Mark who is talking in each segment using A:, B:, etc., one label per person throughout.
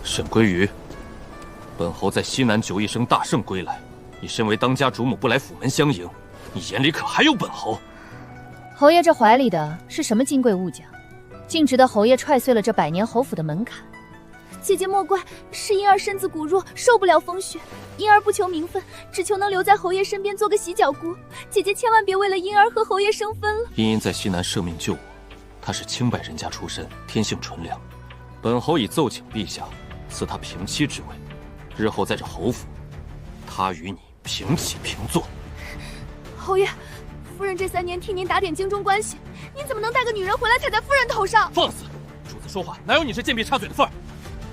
A: 沈归瑜，本侯在西南9一生大胜归来，你身为当家主母不来府门相迎，你眼里可还有本侯？
B: 侯爷这怀里的是什么金贵物件，竟值得侯爷踹碎了这100年侯府的门槛？
C: 姐姐莫怪，是婴儿身子骨弱，受不了风雪。婴儿不求名分，只求能留在侯爷身边做个洗脚姑。姐姐千万别为了婴儿和侯爷生分了。
A: 茵茵在西南舍命救我，她是清白人家出身，天性纯良。本侯已奏请陛下赐她平妻之位，日后在这侯府，她与你平起平坐。
C: 侯爷，夫人这3年替您打点京中关系，您怎么能带个女人回来踩在夫人头上？
A: 放肆！主子说话哪有你这贱婢插嘴的份儿？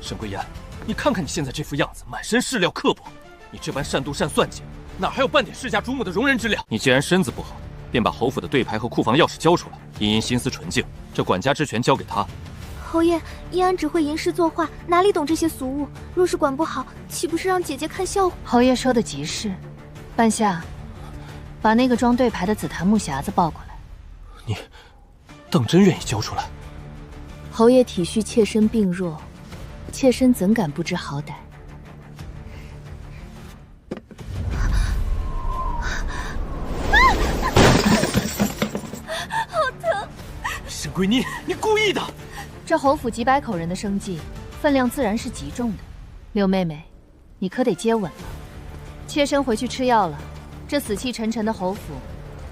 A: 沈归言，你看看你现在这副样子，满身是料刻薄，你这般善妒善算计，哪还有半点世家主母的容人之量？你既然身子不好，便把侯府的对牌和库房钥匙交出来。茵茵心思纯净，这管家之权交给她。
C: 侯爷，依安只会吟诗作画，哪里懂这些俗物？若是管不好，岂不是让姐姐看笑话？
B: 侯爷说的极是。半夏，把那个装对牌的紫檀木匣子抱过来。
A: 你，当真愿意交出来？
B: 侯爷体恤妾身病弱，妾身怎敢不知好歹？
C: 好疼！
A: 沈归妮，你故意的！
B: 这侯府几百口人的生计，分量自然是极重的。柳妹妹，你可得接吻了。妾身回去吃药了，这死气沉沉的侯府，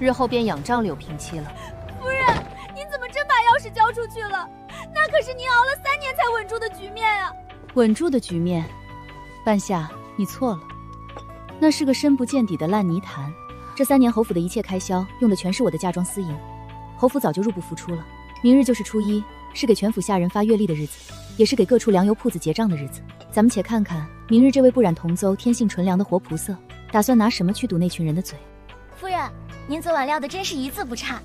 B: 日后便仰仗柳平妻了。
C: 夫人，您怎么真把钥匙交出去了？那可是您熬了3年才稳住的局面啊！
B: 稳住的局面，半夏，你错了，那是个深不见底的烂泥潭。
C: 这3年侯府的一切开销，用的全是我的嫁妆私银，侯府早就入不敷出了。明日就是初1，是给全府下人发月例的日子，也是给各处粮油铺子结账的日子。咱们且看看，明日这位不染同邹、天性纯良的活菩萨，打算拿什么去堵那群人的嘴？
D: 夫人，您昨晚料的真是一字不差。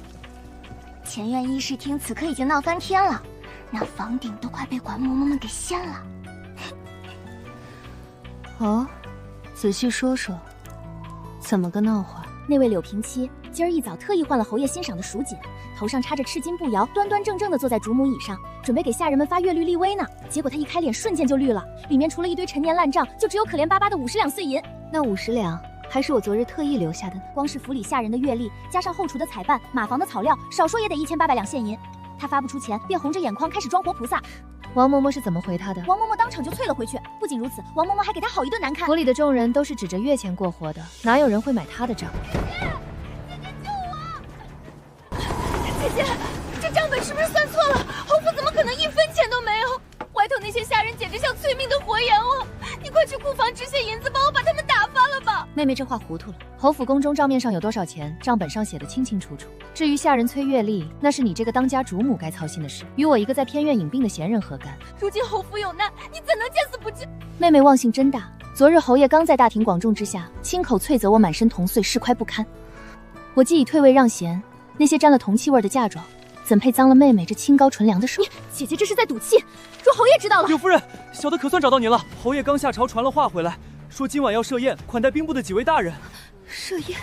D: 前院议事厅此刻已经闹翻天了，那房顶都快被管嬷嬷们给掀了。
B: 哦，仔细说说，怎么个闹法？
C: 那位柳平妻今儿一早特意换了侯爷欣赏的蜀锦，头上插着赤金步摇，端端正正地坐在主母椅上，准备给下人们发月律立威呢。结果他一开脸，瞬间就绿了，里面除了一堆陈年烂账，就只有可怜巴巴的50两碎银。
B: 那50两还是我昨日特意留下的呢。
C: 光是府里下人的月例，加上后厨的彩办、马房的草料，少说也得1800两现银。他发不出钱，便红着眼眶开始装活菩萨。
B: 王嬷嬷是怎么回他的？
C: 王嬷嬷当场就啐了回去。不仅如此，王嬷嬷还给他好一顿难看。
B: 府里的众人都是指着月钱过活的，哪有人会买他的账？
C: 姐姐，这账本是不是算错了？侯府怎么可能1分钱都没有？外头那些下人简直像催命的活阎王！你快去库房支些银子，帮我把他们打发了吧。
B: 妹妹这话糊涂了，侯府宫中账面上有多少钱，账本上写的清清楚楚。至于下人催月例，那是你这个当家主母该操心的事，与我一个在偏院隐病的闲人何干？
C: 如今侯府有难，你怎能见死不救？
B: 妹妹忘性真大，昨日侯爷刚在大庭广众之下亲口啐责我满身铜碎，尸块不堪。我既已退位让贤，那些沾了铜气味的嫁妆，怎配脏了妹妹这清高纯良的手？
C: 姐姐这是在赌气。若侯爷知道了，
E: 柳夫人，小的可算找到您了。侯爷刚下朝传了话回来，说今晚要设宴款待兵部的几位大人。
C: 设宴？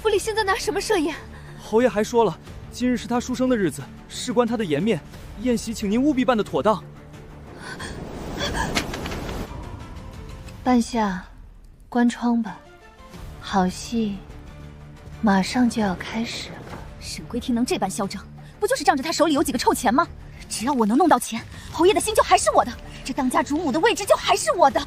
C: 府里现在拿什么设宴？
E: 侯爷还说了，今日是他出生的日子，事关他的颜面，宴席请您务必办得妥当。
B: 半夏，关窗吧，好戏马上就要开始了。
C: 沈归听能这般嚣张，不就是仗着他手里有几个臭钱吗？只要我能弄到钱，侯爷的心就还是我的，这当家主母的位置就还是我的。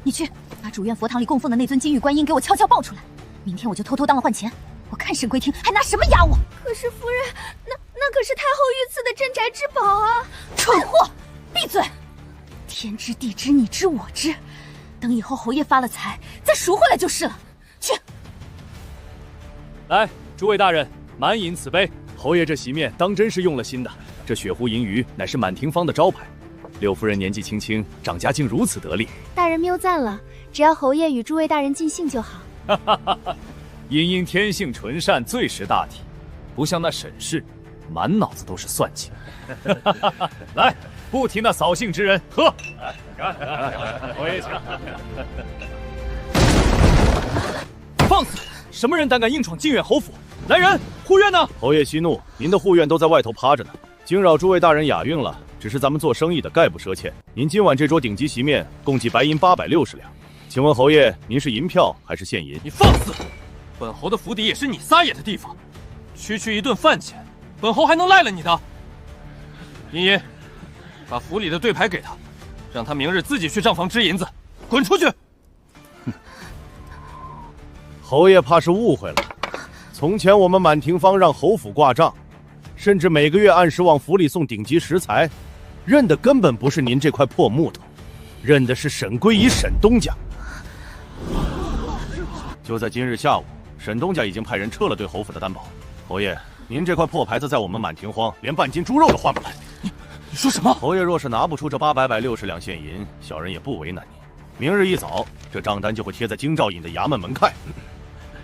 C: 你去把主院佛堂里供奉的那尊金玉观音给我悄悄抱出来，明天我就偷偷当了换钱，我看沈归听还拿什么压我。可是夫人，那可是太后御赐的镇宅之宝啊！蠢货，闭嘴！天知地知你知我知，等以后侯爷发了财再赎回来就是了。去，
E: 来，诸位大人，满饮此杯。侯爷这席面当真是用了心的，这雪狐银鱼乃是满庭芳的招牌。柳夫人年纪轻轻，长家竟如此得力，
C: 大人谬赞了，只要侯爷与诸位大人尽兴就好。
E: 茵茵天性纯善，最识大体，不像那沈氏，满脑子都是算计。来，不提那扫兴之人，喝！侯爷请。放肆！什么人胆敢硬闯靖远侯府？来人，护院呢？侯爷息怒，您的护院都在外头趴着呢，惊扰诸位大人雅韵了，只
F: 只是咱们做生意的概不赊欠。您今晚这桌顶级席面共计白银860两，请问侯爷，您是银票还是现银？
A: 你放肆！本侯的府邸也是你撒野的地方，区区一顿饭钱，本侯还能赖了你的？茵茵，把府里的对牌给他，让他明日自己去账房支银子，滚出去！
F: 侯爷怕是误会了，从前我们满庭坊让侯府挂账，甚至每个月按时往府里送顶级食材，认的根本不是您这块破木头，认的是沈归仪沈东家。就在今日下午，沈东家已经派人撤了对侯府的担保。侯爷，您这块破牌子在我们满庭荒连半斤猪肉都换不来。
A: 你说什么？
F: 侯爷若是拿不出这860两现银，小人也不为难您。明日一早，这账单就会贴在京兆尹的衙门门槛。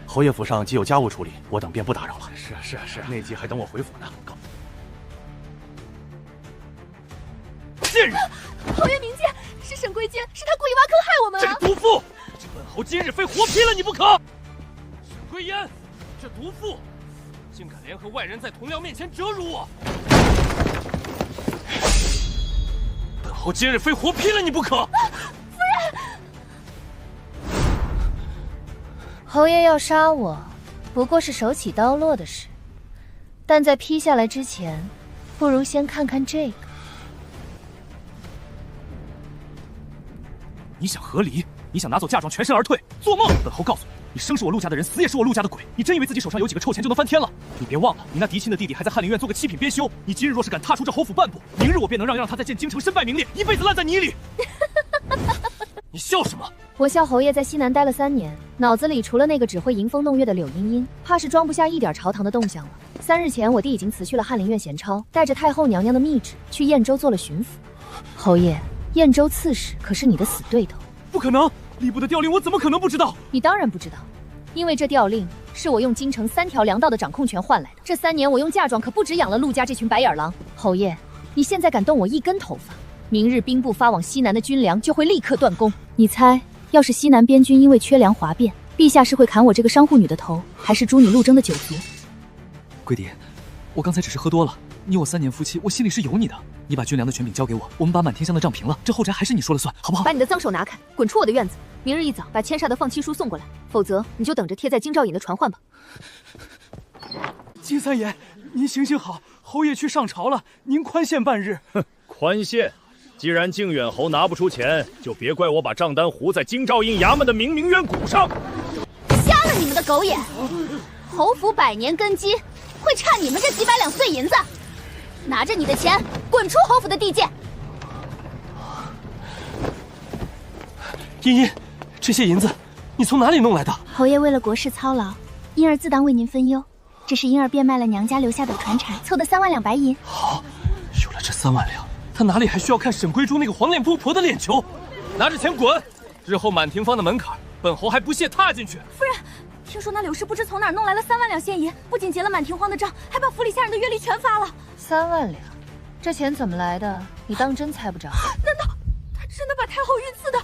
F: 侯爷府上既有家务处理，我等便不打扰了。是啊，内急还等我回府呢。
A: 贱人！
C: 侯爷明鉴，是沈归奸，是他故意挖坑害我们啊！
A: 这个毒妇！这本侯今日非活劈了你不可！沈归烟，这毒妇，竟敢联合外人在同僚面前折辱我！本侯今日非活劈了你不可！
C: 夫人，
B: 侯爷要杀我，不过是手起刀落的事，但在劈下来之前，不如先看看这个。
E: 你想和离？你想拿走嫁妆全身而退？做梦！本侯告诉你，你生是我陆家的人，死也是我陆家的鬼。你真以为自己手上有几个臭钱就能翻天了？你别忘了，你那嫡亲的弟弟还在翰林院做个7品编修。你今日若是敢踏出这侯府半步，明日我便能让他在建京城身败名裂，一辈子烂在泥里。你笑什么？
B: 我笑侯爷在西南待了3年，脑子里除了那个只会吟风弄月的柳茵茵，怕是装不下一点朝堂的动向了。3日前，我弟已经辞去了翰林院闲抄，带着太后娘娘的密旨去燕州做了巡抚。侯爷，燕州刺史可是你的死对头。
A: 不可能！吏部的调令我怎么可能不知道？
B: 你当然不知道，因为这调令是我用京城3条粮道的掌控权换来的。这3年我用嫁妆可不止养了陆家这群白眼狼。侯爷，你现在敢动我一根头发，明日兵部发往西南的军粮就会立刻断供。你猜，要是西南边军因为缺粮哗变，陛下是会砍我这个商户女的头，还是诛你陆征的9族？
G: 贵敌，我刚才只是喝多了。你我3年夫妻，我心里是有你的。你把军粮的权柄交给我，我们把满天香的账平了，这后宅还是你说了算，好不好？
B: 把你的脏手拿开，滚出我的院子！明日一早把签下的放期书送过来，否则你就等着贴在京兆尹的传唤吧。
G: 金三爷，您行行好，侯爷去上朝了，您宽限半日。
F: 哼，宽限？既然靖远侯拿不出钱，就别怪我把账单糊在京兆尹衙门的明明渊谷上。
C: 瞎了你们的狗眼！侯府100年根基，会差你们这几百两碎银子？拿着你的钱，滚出侯府的地界！
A: 茵茵，这些银子你从哪里弄来的？
D: 侯爷为了国事操劳，婴儿自当为您分忧。这是婴儿变卖了娘家留下的传产，凑的3万两白银。
A: 好，有了这3万两，他哪里还需要看沈归珠那个黄脸巫婆的脸球？拿着钱滚！日后满庭坊的门槛，本侯还不屑踏进去。
C: 夫人，听说那柳氏不知从哪儿弄来了3万两现银，不仅结了满庭荒的账，还把府里下人的月例全发了。
B: 3万两，这钱怎么来的？你当真猜不着？
C: 难道他真的把太后御赐的？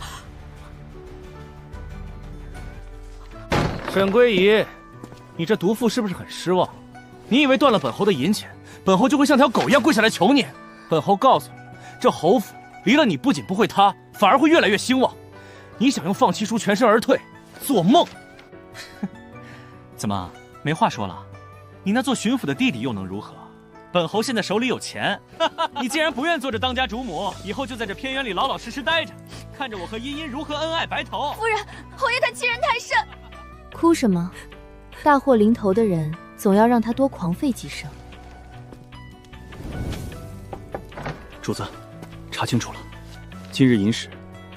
E: 沈归仪，你这毒妇是不是很失望？你以为断了本侯的银钱，本侯就会像条狗一样跪下来求你？本侯告诉你，这侯府离了你不仅不会塌，反而会越来越兴旺。你想用放弃书全身而退，做梦！
G: 怎么没话说了？你那做巡抚的弟弟又能如何？本侯现在手里有钱，你既然不愿做这当家主母，以后就在这偏园里老老实实待着，看着我和茵茵如何恩爱白头。
C: 夫人，侯爷他欺人太甚。
B: 哭什么？大祸临头的人，总要让他多狂吠几声。
G: 主子，查清楚了，今日寅时，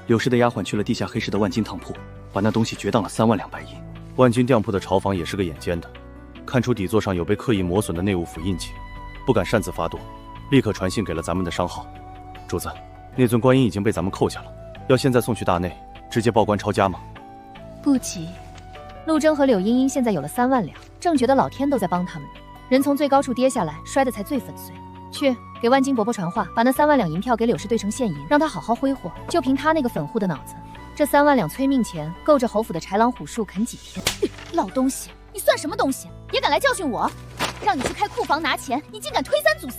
G: 柳氏的丫鬟去了地下黑市的万金当铺，把那东西决当了3万两白银。
F: 万金当铺的朝房也是个眼尖的，看出底座上有被刻意磨损的内务府印记，不敢擅自发动，立刻传信给了咱们的商号。主子，那尊观音已经被咱们扣下了，要现在送去大内，直接报官抄家吗？
B: 不急，陆征和柳茵茵现在有了3万两，正觉得老天都在帮他们呢。人从最高处跌下来，摔得才最粉碎。去给万金伯伯传话，把那3万两银票给柳氏兑成现银，让他好好挥霍。就凭他那个粉户的脑子，这3万两催命钱够着侯府的豺狼虎树啃几天。
C: 老东西，你算什么东西？也敢来教训我？让你去开库房拿钱，你竟敢推3阻4！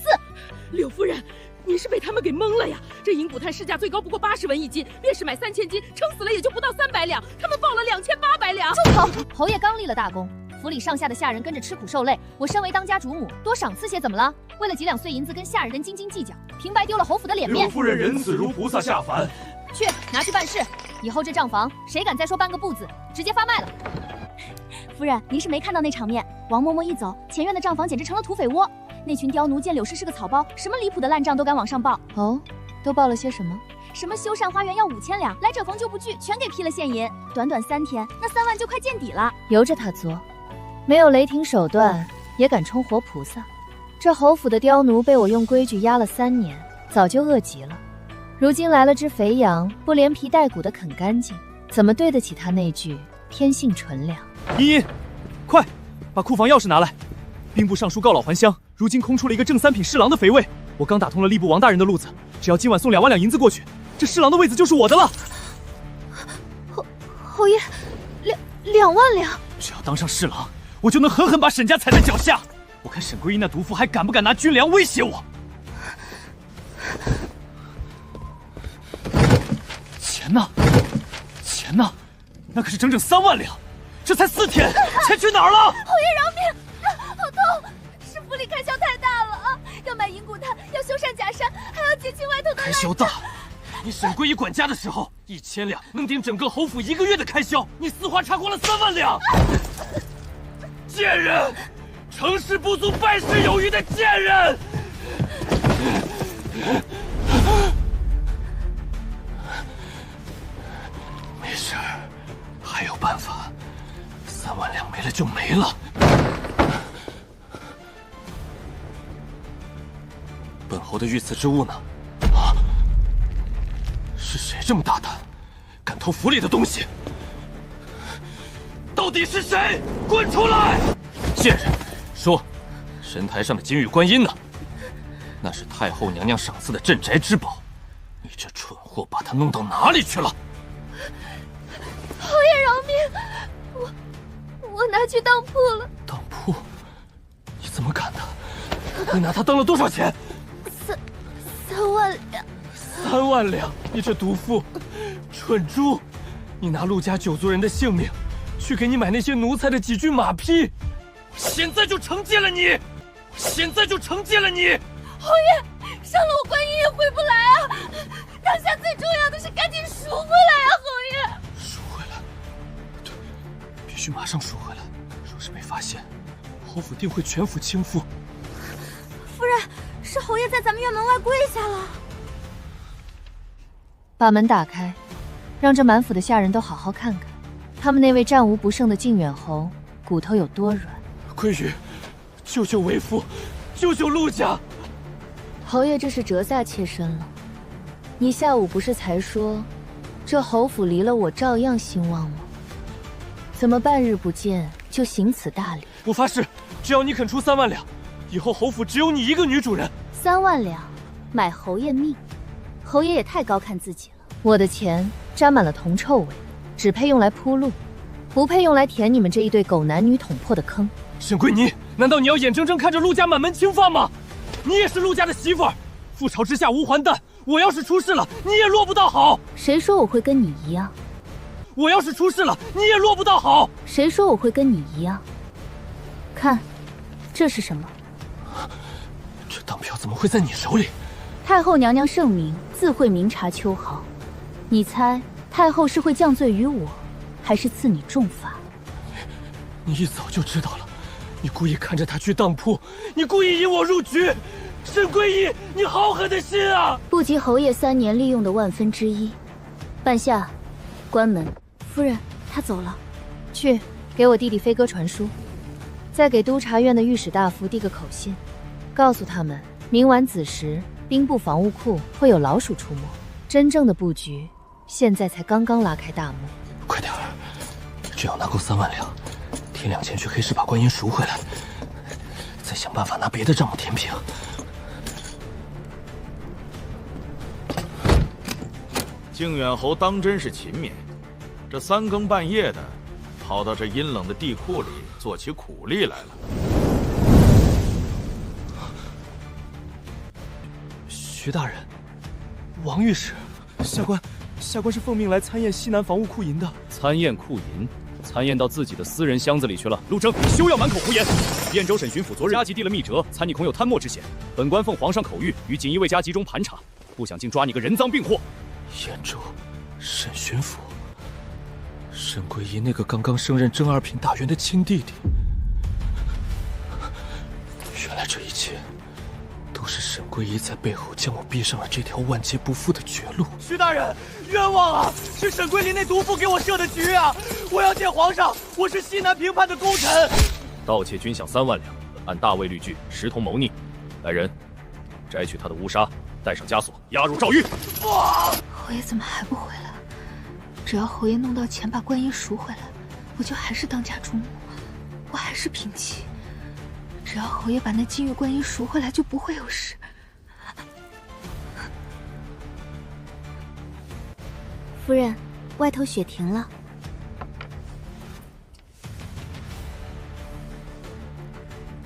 H: 柳夫人，您是被他们给蒙了呀！这银骨炭市价最高不过80文一斤，烈士买3000斤，撑死了也就不到300两，他们报了2800两。
B: 住口！侯爷刚立了大功，府里上下的下人跟着吃苦受累，我身为当家主母，多赏赐些怎么了？为了几两碎银子跟下人斤斤计较，平白丢了侯府的脸面。
I: 刘夫人仁慈如菩萨下凡。
B: 去，拿去办事。以后这账房，谁敢再说半个不字，直接发卖了。
C: 夫人，您是没看到那场面，王嬷嬷一走，前院的账房简直成了土匪窝。那群刁奴见柳氏是个草包，什么离谱的烂账都敢往上报。
B: 哦，都报了些什么？
C: 什么修缮花园要5000两，来者逢旧不拒，全给批了现银。短短3天，那3万就快见底了。
B: 由着他做，没有雷霆手段，也敢冲活菩萨。这侯府的刁奴被我用规矩压了3年，早就饿极了。如今来了只肥羊，不连皮带骨的啃干净，怎么对得起他那句天性纯良？
G: 茵茵，快把库房钥匙拿来！兵部尚书告老还乡，如今空出了一个正3品侍郎的肥位。我刚打通了吏部王大人的路子，只要今晚送2万两银子过去，这侍郎的位子就是我的了。
C: 侯爷，2万两！
G: 只要当上侍郎，我就能狠狠把沈家踩在脚下。我看沈桂英那毒妇还敢不敢拿军粮威胁我？钱呢？钱呢？那可是整整3万两，这才4天，钱去哪儿了？
C: 侯爷饶命！好痛！是府里开销太大了啊！要买银骨炭，要修缮假山，还要减轻外头的
A: 开销大。你沈桂姨管家的时候，1000两能顶整个侯府1个月的开销，你私花插光了3万两。贱人，成事不足败事有余的贱人！没事，还有办法。3万两没了就没了。本侯的御赐之物呢？啊！是谁这么大胆，敢偷府里的东西？到底是谁？滚出来！贱人，说，神台上的金玉观音呢？那是太后娘娘赏赐的镇宅之宝，你这蠢货把它弄到哪里去了？
C: 侯爷饶命！我拿去当铺了。
A: 当铺？你怎么敢的？你拿它当了多少钱
C: ？3万两。
A: 3万两！你这毒妇，蠢猪！你拿陆家9族人的性命，去给你买那些奴才的几具马匹！我现在就惩戒了你！我现在就惩戒了你！
C: 侯爷，伤了我观音也回不来啊！当下最重要的是赶紧赎回来啊，侯爷！
A: 赎回来？对，必须马上赎回来。若是被发现，侯府定会全府倾覆。
C: 夫人，是侯爷在咱们院门外跪下了。
B: 把门打开，让这满府的下人都好好看看，他们那位战无不胜的靖远侯骨头有多软。
A: 桂宇，救救为父，救救陆家！
B: 侯爷这是折煞妾身了。你下午不是才说，这侯府离了我照样兴旺吗？怎么半日不见就行此大礼？
A: 我发誓，只要你肯出3万两，以后侯府只有你一个女主人。
B: 3万两买侯爷命，侯爷也太高看自己了。我的钱沾满了铜臭味，只配用来铺路，不配用来填你们这一对狗男女捅破的坑。
A: 沈桂妮，难道你要眼睁睁看着陆家满门清放吗？你也是陆家的媳妇儿，覆巢之下无还蛋。我要是出事了，你也落不到好。
B: 谁说我会跟你一样？
A: 我要是出事了，你也落不到好。
B: 谁说我会跟你一样？看，这是什么？
A: 这当票怎么会在你手里？
B: 太后娘娘圣明，自会明察秋毫。你猜太后是会降罪于我，还是赐你重罚？
A: 你一早就知道了，你故意看着他去当铺，你故意引我入局。沈桂姨，你好狠的心啊！
B: 不及侯爷3年利用的1/1000。半夏，关门。
C: 夫人，他走了。
B: 去给我弟弟飞鸽传书，再给督察院的御史大夫递个口信，告诉他们明晚子时兵部防务库会有老鼠出没。真正的布局现在才刚刚拉开大幕。
A: 快点儿，只要拿够3万两，天亮前去黑市把观音赎回来，再想办法拿别的账目填平。
I: 靖远侯当真是勤勉，这3更半夜的，跑到这阴冷的地库里做起苦力来了。
A: 徐大人，王御史，
J: 下官是奉命来参验西南防务库银的。
E: 参验库银，参验到自己的私人箱子里去了。陆征，休要满口胡言！燕州沈巡抚昨日加急递了密折，参你恐有贪墨之嫌。本官奉皇上口谕，与锦衣卫加集中盘查，不想竟抓你个人赃并获。
A: 燕州沈巡抚，沈桂仪那个刚刚升任正二品大员的亲弟弟。原来这一切都是沈桂仪在背后将我逼上了这条万劫不复的绝路。
G: 徐大人，冤枉啊！是沈桂林那毒妇给我设的局啊！我要见皇上，我是西南平叛的功臣。
E: 盗窃军饷3万两，按大魏律据实同谋逆。来人，摘去他的乌纱，带上枷锁，押入诏狱。
C: 侯爷怎么还不回来？只要侯爷弄到钱，把观音赎回来，我就还是当家主母，我还是平妻。只要侯爷把那金玉观音赎回来，就不会有事。
D: 夫人，外头雪停了。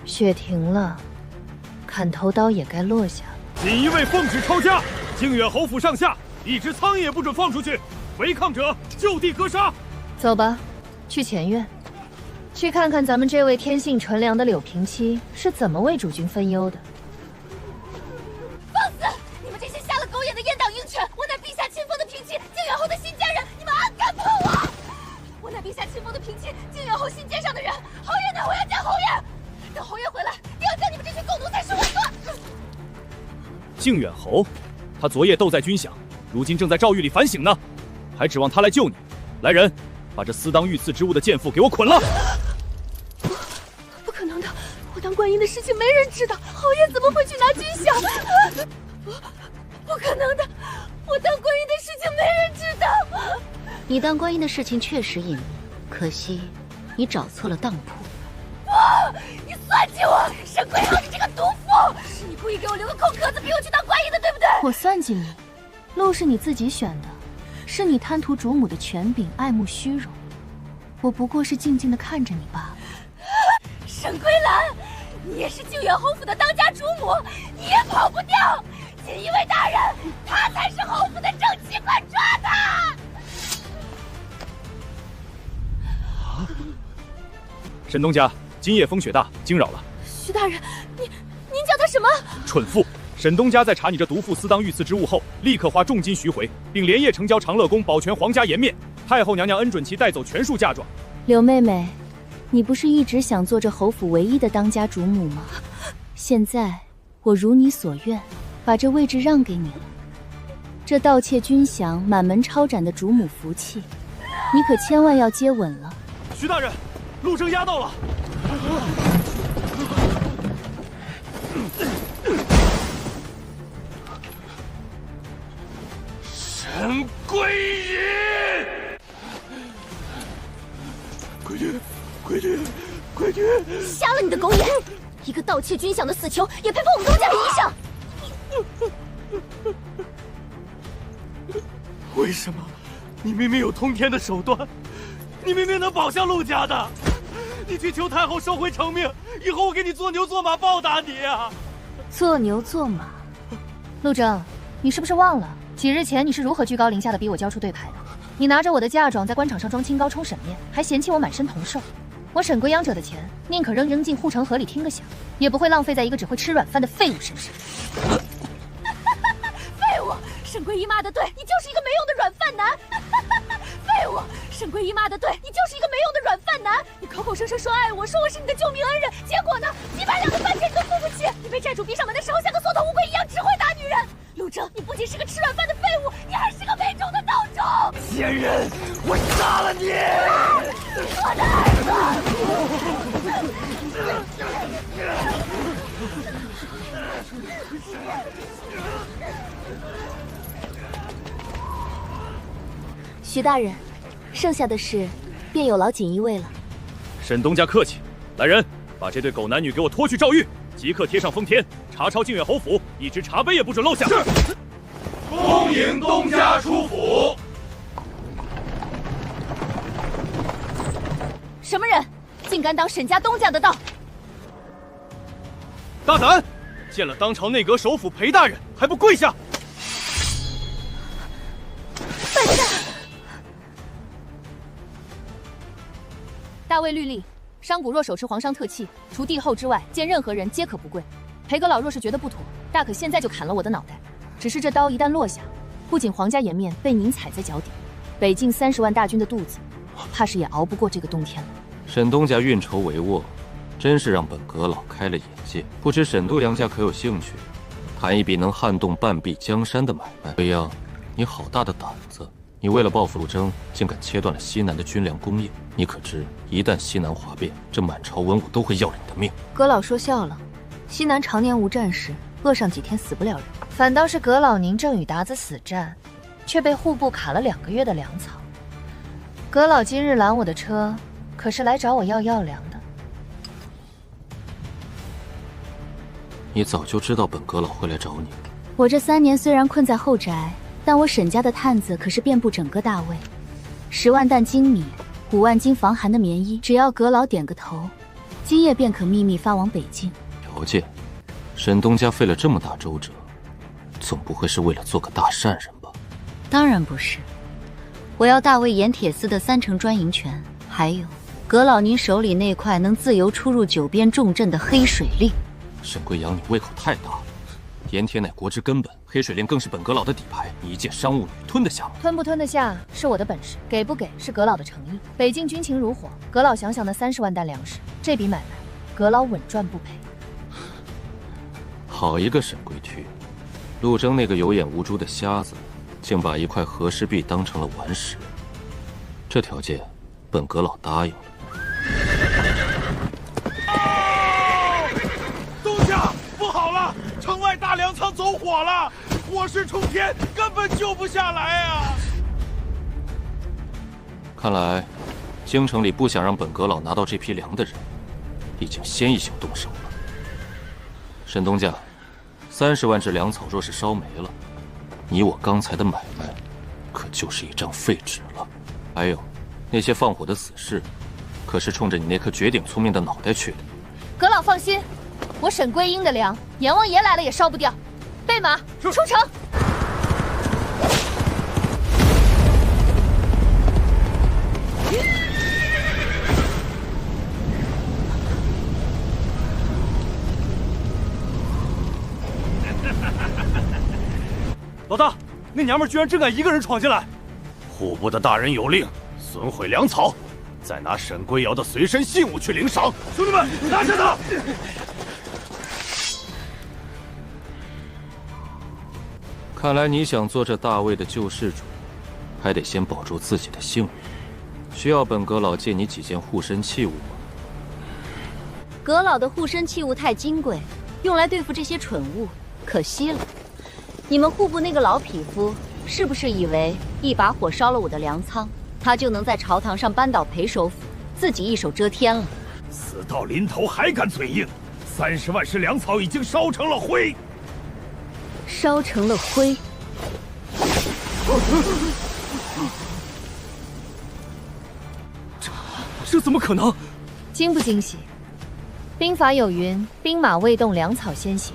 B: 雪停了，砍头刀也该落下。
J: 锦衣卫奉旨抄家，靖远侯府上下一只苍蝇也不准放出去，违抗者就地格杀。
B: 走吧，去前院，去看看咱们这位天性纯良的柳平妻是怎么为主君分忧的。
C: 放肆！你们这些瞎了狗眼的阉党鹰犬！我乃陛下亲封的平妻，靖远侯的新家人，你们安敢碰我！我乃陛下亲封的平妻，靖远侯新监上的人。侯爷呢？我要见侯爷！等侯爷回来，定要将你们这群狗奴才是万断！
E: 靖远侯，他昨夜斗在军饷，如今正在诏狱里反省呢，还指望他来救你？来人，把这私当御赐之物的贱妇给我捆了！
C: 不可能的，我当观音的事情没人知道，侯爷怎么会去拿军饷？不可能的，我当观音的事情没人知道。
B: 你当观音的事情确实隐秘，可惜你找错了当铺。
C: 你算计我，沈桂豪，你这个毒妇！是你故意给我留个空壳子，逼我去当观音的，对不对？
B: 我算计你，路是你自己选的，是你贪图主母的权柄，爱慕虚荣。我不过是静静的看着你罢了。
C: 沈桂兰，你也是靖远侯府的当家主母，你也跑不掉。锦衣卫大人，他才是侯府的正妻，快抓他！
E: 沈东家，今夜风雪大，惊扰了。
C: 徐大人，您叫他什么？
E: 蠢妇！沈东家在查你这毒妇私当御赐之物后，立刻花重金徐回，并连夜呈交长乐宫保全皇家颜面。太后娘娘恩准其带走全数嫁妆。
B: 柳妹妹，你不是一直想做这侯府唯一的当家主母吗？现在我如你所愿，把这位置让给你了。这盗窃军饷、满门抄斩的主母福气，你可千万要接稳了。
J: 徐大人，陆征押到了。
A: 沈桂仪，桂女，
C: 瞎了你的狗眼！一个盗窃军饷的死囚，也配碰我们东家的衣裳？
J: 为什么？你明明有通天的手段，你明明能保下陆家的，你去求太后收回成命，以后我给你做牛做马报答你啊！
B: 做牛做马，陆征，你是不是忘了几日前你是如何居高临下的逼我交出对牌的？你拿着我的嫁妆在官场上装清高冲沈面，还嫌弃我满身铜兽。我沈归央者的钱，宁可扔进护城河里听个响，也不会浪费在一个只会吃软饭的废物身上。
C: 废物！沈桂姨妈的对，你就是一个没用的软饭男。废物！沈桂姨妈的对，你就是一个没用的软饭男。你口口声声说爱我，说我是你的救命恩人，结果呢，几百两的饭钱你都付不起。你被债主逼上门的时候，像个缩头乌龟一样，只会打女人。陆征，你不仅是个吃软饭的废物，你还是个没种的孬种！
J: 贱人，我杀了你！
C: 我的儿子！
B: 徐大人，剩下的事便有劳锦衣卫了。
E: 沈东家客气，来人，把这对狗男女给我拖去诏狱，即刻贴上封天，查抄靖远侯府，一只茶杯也不准漏下。是。
J: 恭迎东家出府。
C: 什么人，竟敢挡沈家东家的道？
J: 大胆！见了当朝内阁首辅裴大人，还不跪下！
C: 本善，
B: 大魏律例：商贾若手持皇商特器，除帝后之外，见任何人皆可不跪。裴阁老若是觉得不妥，大可现在就砍了我的脑袋。只是这刀一旦落下，不仅皇家颜面被您踩在脚底，北境30万大军的肚子，怕是也熬不过这个冬天了。
A: 沈东家运筹帷幄，真是让本阁老开了眼界。不知沈度娘家可有兴趣，谈一笔能撼动半壁江山的买卖？未央，你好大的胆子！你为了报复陆征，竟敢切断了西南的军粮供应。你可知，一旦西南哗变，这满朝文武都会要了你的命。
B: 阁老说笑了，西南常年无战事，饿上几天死不了人。反倒是阁老您正与鞑子死战，却被户部卡了2个月的粮草。阁老今日拦我的车，可是来找我要粮的。
A: 你早就知道本阁老会来找你。
C: 我这3年虽然困在后宅，但我沈家的探子可是遍布整个大魏，10万担精米，5万斤防寒的棉衣，只要阁老点个头，今夜便可秘密发往北境。
A: 条件，沈东家费了这么大周折，总不会是为了做个大善人吧？
C: 当然不是，我要大魏盐铁司的3成专营权，还有阁老您手里那块能自由出入9边重镇的黑水令。
A: 沈贵阳，你胃口太大了。盐铁乃国之根本，黑水令更是本阁老的底牌。你一介商务女，吞得下吗？
B: 吞不吞得下是我的本事，给不给是阁老的诚意。北境军情如火，阁老想想那30万担粮食，这笔买卖，阁老稳赚不赔。
A: 好一个沈贵娣，陆征那个有眼无珠的瞎子，竟把一块和氏璧当成了顽石。这条件，本阁老答应了。
J: 东家，不好了！城外大粮仓走火了，火势冲天，根本救不下来啊！
A: 看来，京城里不想让本阁老拿到这批粮的人，已经先一宿动手了。沈东家，30万只粮草若是烧没了，你我刚才的买卖，可就是一张废纸了。还有，那些放火的死士，可是冲着你那颗绝顶聪明的脑袋去的。
B: 阁老放心，我沈归英的粮，阎王爷来了也烧不掉。备马，出城！
J: 老大，那娘们居然真敢一个人闯进来！
F: 户部的大人有令，损毁粮草，再拿沈归尧的随身信物去领赏。
J: 兄弟们，拿下他！
A: 看来你想做这大魏的救世主，还得先保住自己的性命。需要本阁老借你几件护身器物吗？
C: 阁老的护身器物太金贵，用来对付这些蠢物可惜了。你们户部那个老匹夫，是不是以为一把火烧了我的粮仓，他就能在朝堂上扳倒裴首府，自己一手遮天了？
J: 死到临头还敢嘴硬！30万石粮草已经烧成了灰。
C: 烧成了灰。
J: 这怎么可能？
B: 惊不惊喜？兵法有云：兵马未动，粮草先行。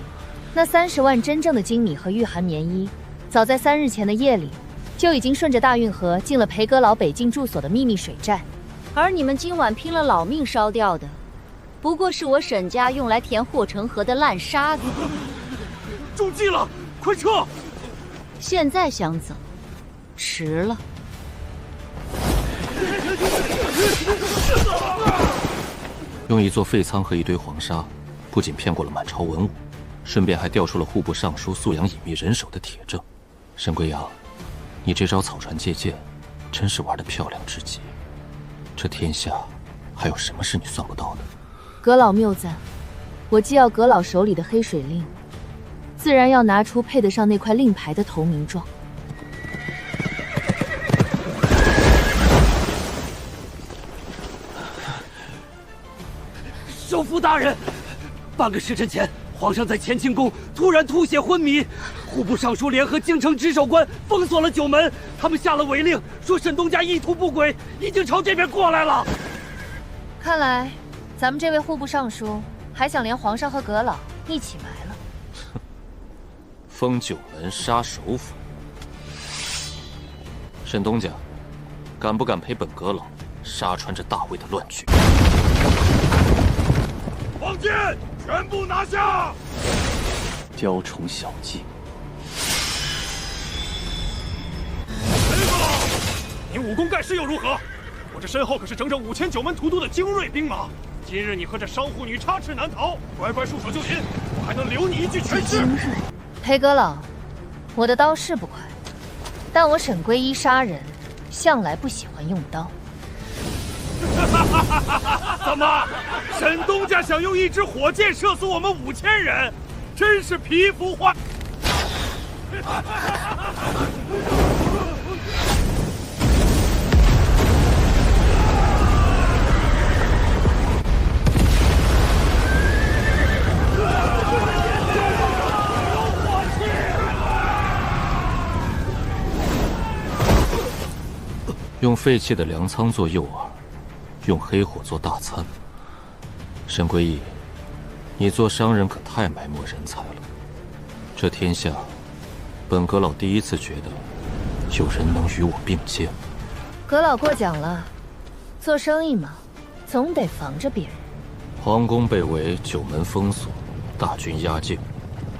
B: 那30万真正的精米和御寒棉衣，早在3日前的夜里，就已经顺着大运河进了裴阁老北境住所的秘密水寨。
C: 而你们今晚拼了老命烧掉的，不过是我沈家用来填护城河的烂沙子。
J: 中计了！快撤！
C: 现在想走，迟了。
A: 用一座废仓和一堆黄沙，不仅骗过了满朝文武，顺便还调出了户部尚书素养隐秘人手的铁证。沈贵阳，你这招草船借箭，真是玩得漂亮至极。这天下还有什么是你算不到的？
B: 阁老谬赞，我既要阁老手里的黑水令，自然要拿出配得上那块令牌的投名状。
J: 首辅大人，半个时辰前，皇上在乾清宫突然吐血昏迷，户部尚书联合京城值守官封锁了9门，他们下了违令，说沈东家意图不轨，已经朝这边过来了。
B: 看来，咱们这位户部尚书还想连皇上和阁老一起埋了。
A: 封九门，杀首府。沈东家，敢不敢陪本阁老杀穿这大魏的乱局？
I: 王剑，全部拿下！
F: 雕虫小技。
K: 裴阁老，你武功盖世又如何？我这身后可是整整5000九门屠都的精锐兵马。今日你和这商户女插翅难逃，乖乖束手就擒，我还能留你一具全尸。
B: 裴阁老，我的刀是不快，但我沈归一杀人向来不喜欢用刀。
K: 怎么，沈东家想用一支火箭射死我们5000人，真是皮肤花。
A: 用废弃的粮仓做诱饵，用黑火做大餐。沈归义，你做商人可太埋没人才了。这天下，本阁老第一次觉得有人能与我并肩。
B: 阁老过奖了，做生意嘛，总得防着别人。
A: 皇宫被围，九门封锁，大军压境。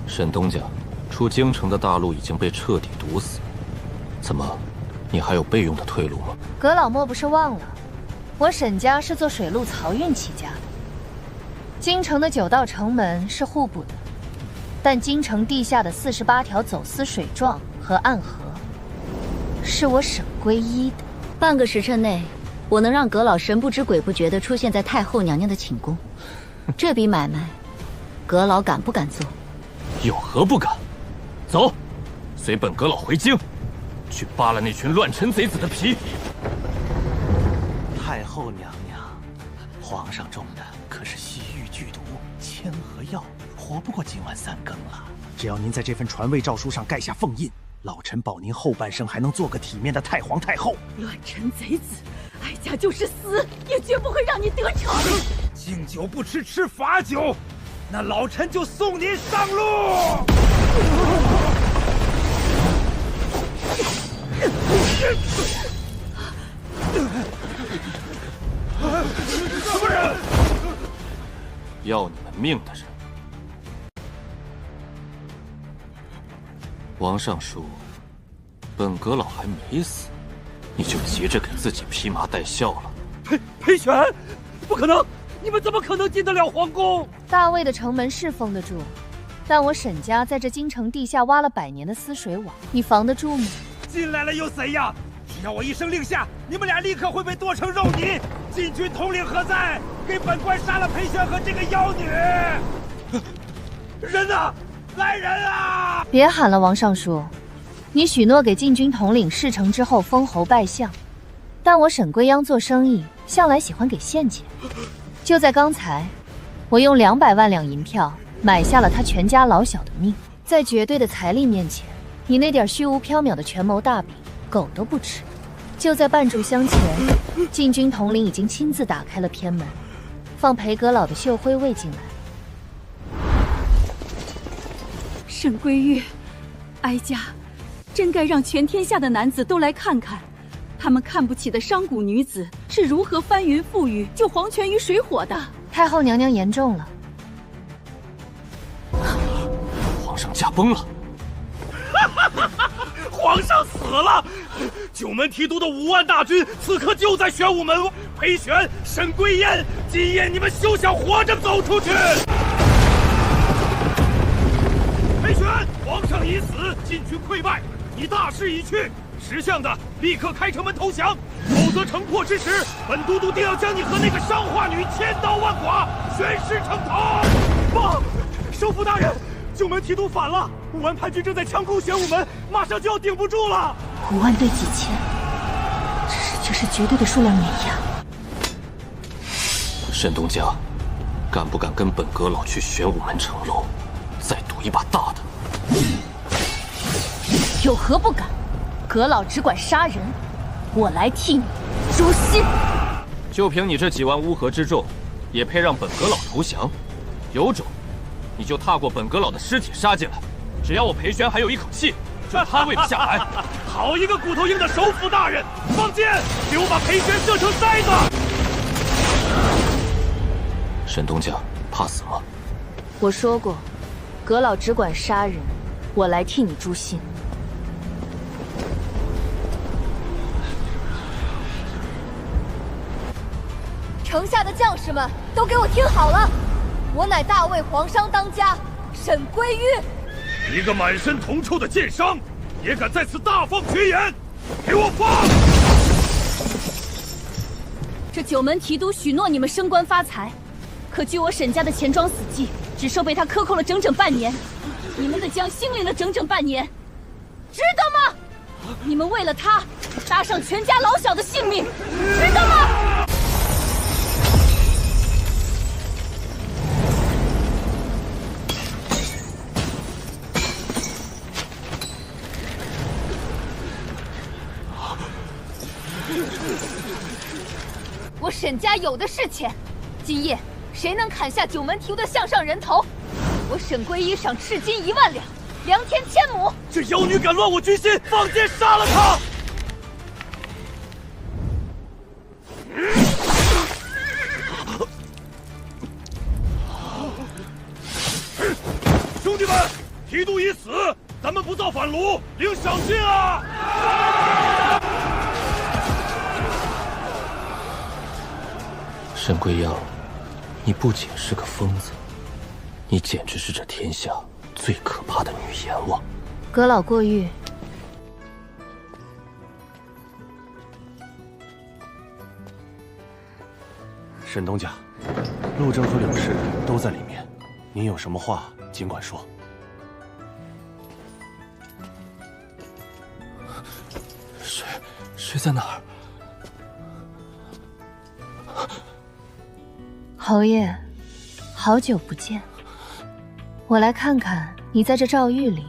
A: 沈东家，出京城的大路已经被彻底堵死。怎么？你还有备用的退路吗？
B: 阁老莫不是忘了，我沈家是做水陆漕运起家的。京城的9道城门是互补的，但京城地下的48条走私水状和暗河，是我沈归一的。
C: 半个时辰内，我能让阁老神不知鬼不觉地出现在太后娘娘的寝宫。这笔买卖，阁老敢不敢做？
A: 有何不敢？走，随本阁老回京。去扒了那群乱臣贼子的皮！
L: 太后娘娘，皇上中的可是西域剧毒千合药，活不过今晚3更了。只要您在这份传位诏书上盖下凤印，老臣保您后半生还能做个体面的太皇太后。
H: 乱臣贼子，哀家就是死也绝不会让你得逞。
K: 敬酒不吃吃罚酒，那老臣就送您上路。
A: 什么人？要你们命的人。王尚书，本阁老还没死，你就急着给自己披麻戴孝了？
J: 裴玄，不可能！你们怎么可能进得了皇宫？
B: 大魏的城门是封得住，但我沈家在这京城地下挖了100年的私水网，你防得住吗？
K: 进来了又怎样？只要我一声令下，你们俩立刻会被剁成肉泥。禁军统领何在？给本官杀了裴玄和这个妖女！人呢？来人啊！
B: 别喊了，王尚书，你许诺给禁军统领事成之后封侯拜相，但我沈归央做生意向来喜欢给现钱。就在刚才，我用200万两银票买下了他全家老小的命。在绝对的财力面前，你那点虚无缥缈的权谋大柄，狗都不吃。就在半炷香前，禁军统领已经亲自打开了偏门，放裴阁老的秀辉卫进来。
H: 沈归玉，哀家真该让全天下的男子都来看看，他们看不起的商贾女子是如何翻云覆雨救黄泉于水火的。
B: 太后娘娘言重了，
A: 皇上驾崩了。
K: 皇上死了！九门提督的5万大军此刻就在玄武门。裴玄、沈归燕，今夜你们休想活着走出去！裴玄，皇上已死，禁军溃败，你大势已去，识相的立刻开城门投降，否则城破之时，本都督定要将你和那个商化女千刀万剐，悬尸城头！报，首府大人，九门提督反了，5万叛军正在强攻玄武门，马上就要顶不住了。
C: 5万对几千，这是绝对的数量碾压。
A: 沈东家，敢不敢跟本阁老去玄武门城楼，再赌一把大的？
C: 有何不敢？阁老只管杀人，我来替你诛心。
A: 就凭你这几万乌合之众，也配让本阁老投降？有种，你就踏过本阁老的尸体杀进来，只要我裴玄还有一口气，就他位不下来。
K: 好一个骨头硬的首辅大人！放箭，给我把裴玄射成筛子！
A: 沈东家怕死吗？
B: 我说过，阁老只管杀人，我来替你诛心。
C: 城下的将士们都给我听好了，我乃大魏皇商当家沈归玉。
K: 一个满身铜臭的奸商，也敢在此大放厥言！给我放！
H: 这九门提督许诺你们升官发财，可据我沈家的钱庄死记，只收被他克扣了整整半年。你们的将心领了整整半年，值得吗？你们为了他搭上全家老小的性命，值得吗？
C: 我沈家有的是钱，今夜谁能砍下九门提督的项上人头，我沈归一赏赤金1万两，良田1000亩。
K: 这妖女敢乱我军心，放箭杀了她！兄弟们，提督已死，咱们不造反炉，领赏金啊！
A: 沈归阳，你不仅是个疯子，你简直是这天下最可怕的女阎王。
B: 阁老过誉。
F: 沈东家，陆征和柳氏都在里面，您有什么话尽管说。
A: 谁在哪儿？
B: 侯爷，好久不见。我来看看你在这诏狱里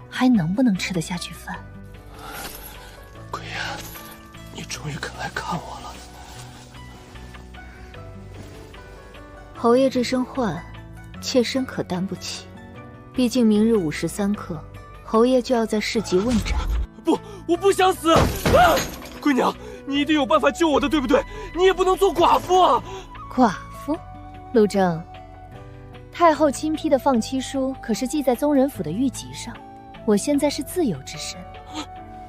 B: 还能不能吃得下去饭。
A: 归言，你终于肯来看我了。
B: 侯爷这身患，妾身可担不起。毕竟明日午时3刻，侯爷就要在市集问斩。
A: 不，我不想死！龟娘，你一定有办法救我的，对不对？你也不能做寡妇啊！
B: 寡妇？陆征，太后亲批的放妻书可是记在宗人府的御籍上。我现在是自由之身，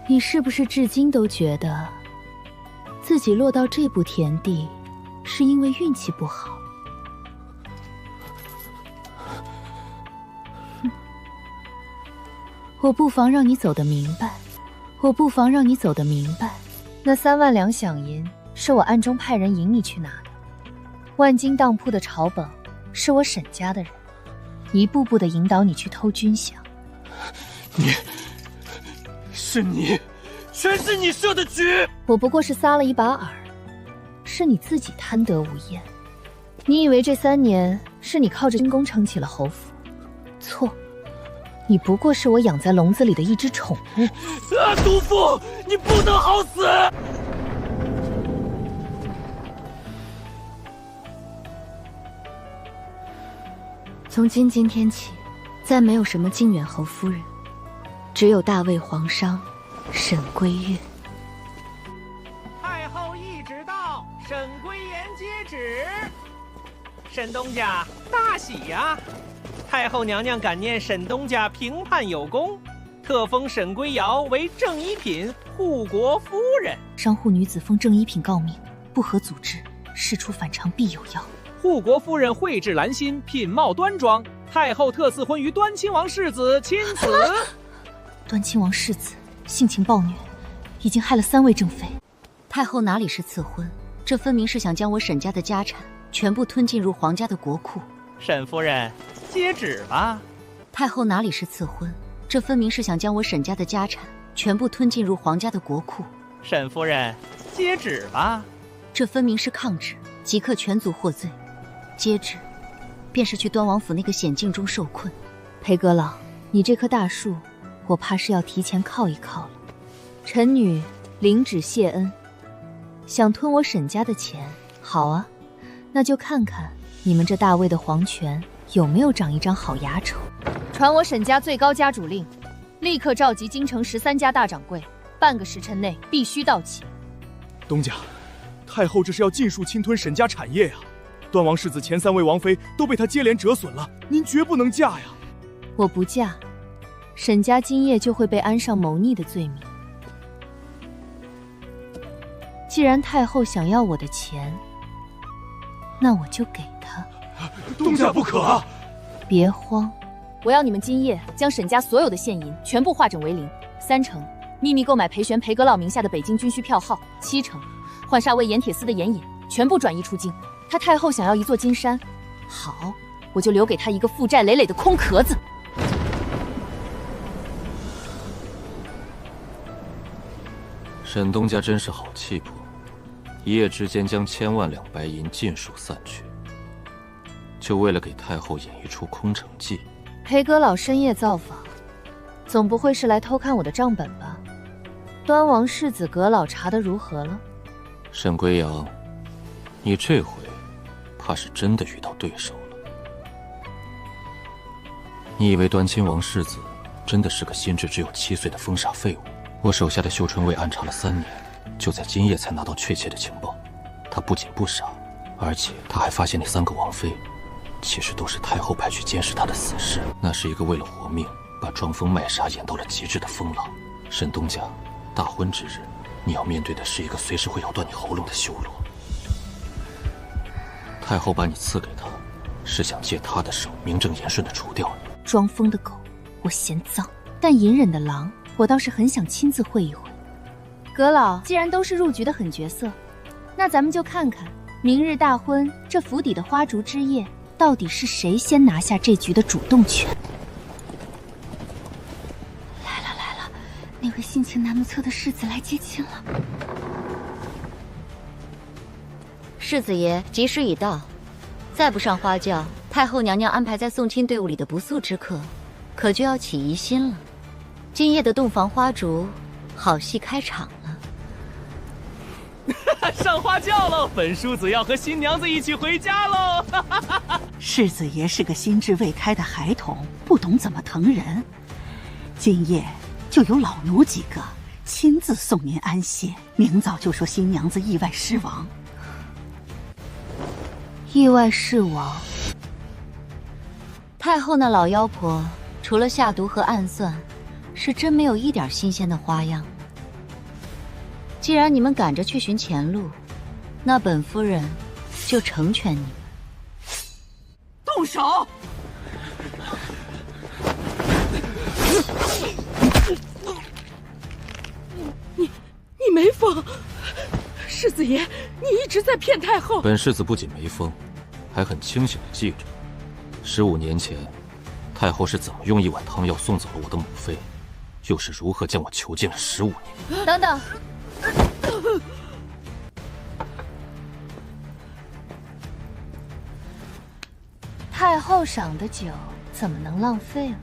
B: 你是不是至今都觉得自己落到这步田地，是因为运气不好？我不妨让你走得明白，那3万两饷银是我暗中派人引你去拿的，万金当铺的朝本是我沈家的人，一步步的引导你去偷军饷。
A: 你，全是你设的局！
B: 我不过是撒了一把饵，是你自己贪得无厌。你以为这3年是你靠着军功撑起了侯府？错，你不过是我养在笼子里的一只宠物。
K: 毒妇，你不能好死！
B: 从今天起，再没有什么靖远侯夫人，只有大魏皇商沈归玉。
M: 太后懿旨到，沈归言接旨。沈东家大喜呀！太后娘娘感念沈东家平叛有功，特封沈归瑶为正一品护国夫人。
B: 商户女子奉正一品诰命，不合组织，事出反常必有妖。
M: 护国夫人蕙质兰心，品貌端庄。太后特赐婚于端亲王世子，钦此。
B: 端亲王世子性情暴虐，已经害了3位正妃。太后哪里是赐婚，这分明是想将我沈家的家产全部吞进入皇家的国库。
M: 沈夫人，接旨吧。
B: 太后哪里是赐婚，这分明是想将我沈家的家产全部吞进入皇家的国库。
M: 沈夫人，接旨吧。
B: 这分明是抗旨，即刻全族获罪。接旨，便是去端王府那个险境中受困。裴阁老，你这棵大树，我怕是要提前靠一靠了。臣女领旨谢恩。想吞我沈家的钱，好啊，那就看看你们这大魏的皇权有没有长一张好牙丑。传我沈家最高家主令，立刻召集京城13家大掌柜，半个时辰内必须到齐。
N: 东家，太后这是要尽数侵吞沈家产业呀！端王世子前3位王妃都被他接连折损了，您绝不能嫁呀！
B: 我不嫁，沈家今夜就会被安上谋逆的罪名。既然太后想要我的钱，那我就给她。
N: 东家不可啊！
B: 别慌，我要你们今夜将沈家所有的现银全部化整为零，3成秘密购买裴玄、裴阁老名下的北京军需票号，7成换煞为盐铁司的盐引，全部转移出京。他太后想要一座金山，好，我就留给他一个负债累累的空壳子。
A: 沈东家真是好气魄，一夜之间将千万两白银尽数散去，就为了给太后演一出空城计。
B: 裴阁老深夜造访，总不会是来偷看我的账本吧？端王世子阁老查得如何了？
A: 沈归阳，你这回怕是真的遇到对手了。你以为端亲王世子真的是个心智只有7岁的疯傻废物？我手下的绣春卫暗查了3年，就在今夜才拿到确切的情报。他不仅不傻，而且他还发现那3个王妃其实都是太后派去监视他的死士。那是一个为了活命把装疯卖傻演到了极致的疯郎。沈东家，大婚之日，你要面对的是一个随时会咬断你喉咙的修罗。太后把你赐给他，是想借他的手名正言顺地除掉你。
B: 装疯的狗，我嫌脏；但隐忍的狼，我倒是很想亲自会一会。阁老，既然都是入局的狠角色，那咱们就看看明日大婚这府邸的花烛之夜，到底是谁先拿下这局的主动权。
C: 来了，那位性情难目测的世子来接亲了。
O: 世子爷吉时已到，再不上花轿，太后娘娘安排在送亲队伍里的不速之客，可就要起疑心了。今夜的洞房花烛，好戏开场
G: 了。上花轿喽！本叔子要和新娘子一起回家喽！
P: 世子爷是个心智未开的孩童，不懂怎么疼人。今夜就由老奴几个亲自送您安歇，明早就说新娘子意外身亡。
B: 意外身亡？
O: 太后那老妖婆，除了下毒和暗算，是真没有一点新鲜的花样。既然你们赶着去寻前路，那本夫人就成全你们。
P: 动手！
H: 你没疯，世子爷，你一直在骗太后。
A: 本世子不仅没疯，还很清醒地记着，15年前，太后是怎么用1碗汤药送走了我的母妃，又是如何将我囚禁了15年。
B: 等等。太后赏的酒怎么能浪费了？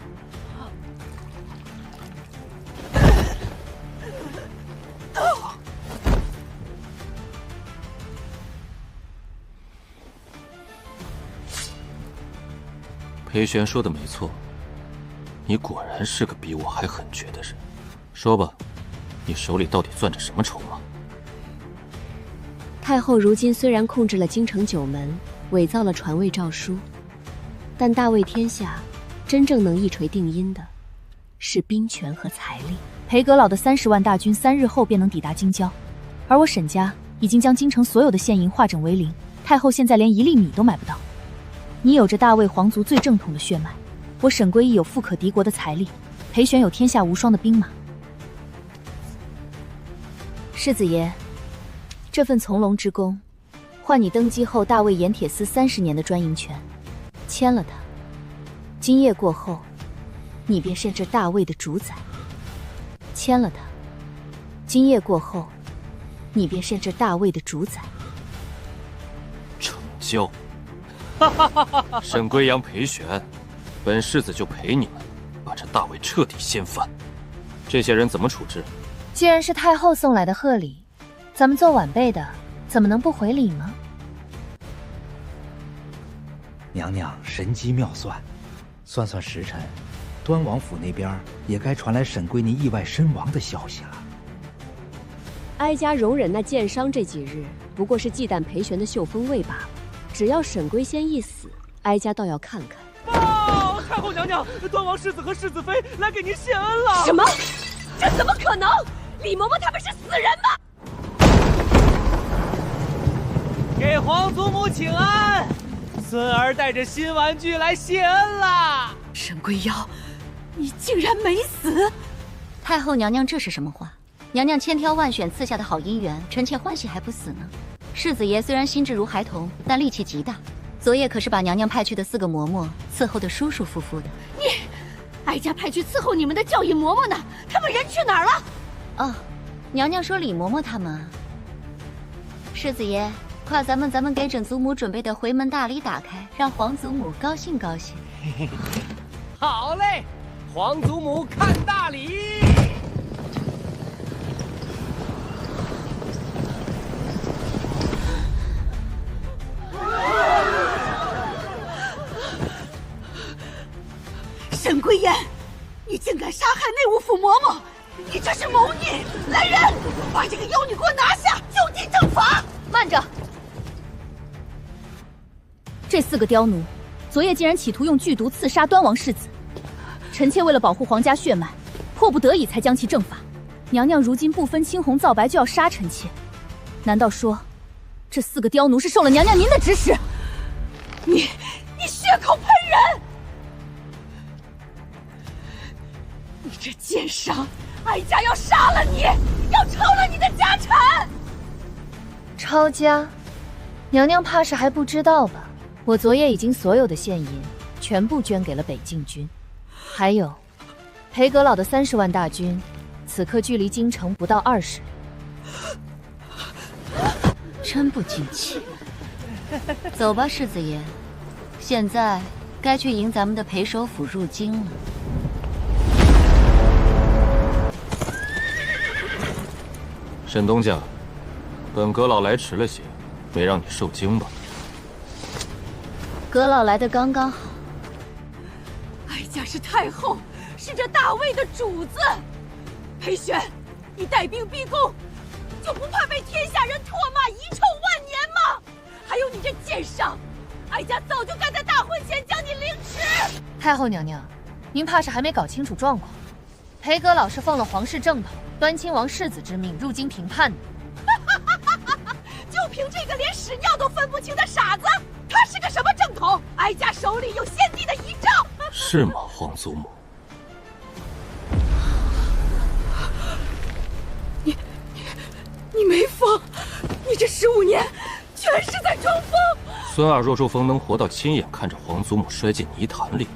A: 裴玄说的没错，你果然是个比我还狠绝的人。说吧，你手里到底攥着什么筹码？
Q: 太后如今虽然控制了京城9门，伪造了传位诏书，但大魏天下真正能一锤定音的，是兵权和财力。
B: 裴阁老的30万大军3日后便能抵达京郊，而我沈家已经将京城所有的现银化整为零，太后现在连1粒米都买不到。你有着大魏皇族最正统的血脉，我沈归义有富可敌国的财力，裴玄有天下无双的兵马。世子爷，这份从龙之功，换你登基后大魏盐铁司30年的专营权，签了它，今夜过后，你便是这大魏的主宰。签了它，今夜过后，你便是这大魏的主宰。
A: 成交。沈归阳、裴玄，本世子就陪你们把这大魏彻底掀翻。这些人怎么处置？
B: 既然是太后送来的贺礼，咱们做晚辈的怎么能不回礼吗？
L: 娘娘神机妙算，算时辰，端王府那边也该传来沈归宁意外身亡的消息了。
Q: 哀家容忍那剑伤这几日，不过是忌惮裴玄的秀风味罢了。只要沈归仙一死，哀家倒要看看。
J: 报！太后娘娘，端王世子和世子妃来给您谢恩了。
H: 什么？这怎么可能？李嬷嬷他们是死人吗？
M: 给皇祖母请安，孙儿带着新玩具来谢恩啦！
H: 沈归妖，你竟然没死！
O: 太后娘娘这是什么话？娘娘千挑万选赐下的好姻缘，臣妾欢喜还不死呢。世子爷虽然心智如孩童，但力气极大。昨夜可是把娘娘派去的4个嬷嬷伺候得舒舒服服的。
H: 你，哀家派去伺候你们的教引嬷嬷呢，他们人去哪儿了？
O: 哦，娘娘说李嬷嬷他们啊。世子爷，快咱们给准祖母准备的回门大礼打开，让皇祖母高兴高兴。
M: 好嘞，皇祖母看大礼。
H: 沈归燕，你竟敢杀害内务府嬷嬷，你这是谋逆！来人，把这个妖女给我拿下，就地正法！
B: 慢着，这4个刁奴，昨夜竟然企图用剧毒刺杀端王世子，臣妾为了保护皇家血脉，迫不得已才将其正法。娘娘如今不分青红皂白就要杀臣妾，难道说这4个刁奴是受了娘娘您的指使？
H: 你血口喷人！你这奸商，哀家要杀了你，要抄了你的家产！
B: 抄家？娘娘怕是还不知道吧？我昨夜已经所有的现银全部捐给了北境军，还有裴阁老的30万大军，此刻距离京城不到20里。
O: 真不景气。走吧，世子爷，现在该去迎咱们的裴首府入京了。
A: 沈东家，本阁老来迟了些，没让你受惊吧？
B: 阁老来的刚刚好。
H: 哀家是太后，是这大魏的主子。裴玄，你带兵逼宫，就不怕被天下人唾骂遗臭万年吗？还有你这奸商，哀家早就该在大婚前将你凌迟。
B: 太后娘娘，您怕是还没搞清楚状况。裴阁老是奉了皇室正统，端亲王世子之命入京平叛的。
H: 就凭这个连屎尿都分不清的傻子，他是个什么正统？哀家手里有先帝的遗诏。
A: 是吗，皇祖母？
H: 你没疯，你这15年全是在装疯。
A: 孙儿若若风能活到亲眼看着皇祖母摔进泥潭里。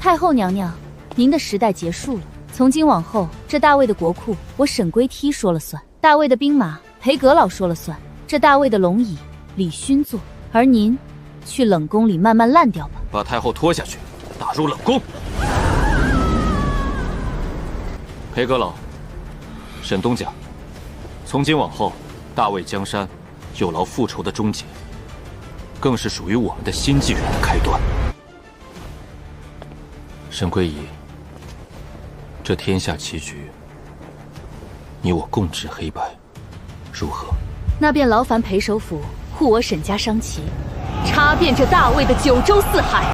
B: 太后娘娘，您的时代结束了。从今往后，这大魏的国库我沈归梯说了算，大魏的兵马裴阁老说了算，这大魏的龙椅李勋坐，而您去冷宫里慢慢烂掉吧。
A: 把太后拖下去，打入冷宫。裴阁老，沈东家，从今往后，大魏江山有劳复仇的终结，更是属于我们的新纪元的开端。沈归仪，这天下棋局，你我共执黑白，如何？
B: 那便劳烦裴首府护我沈家商旗，插遍这大魏的9州4海。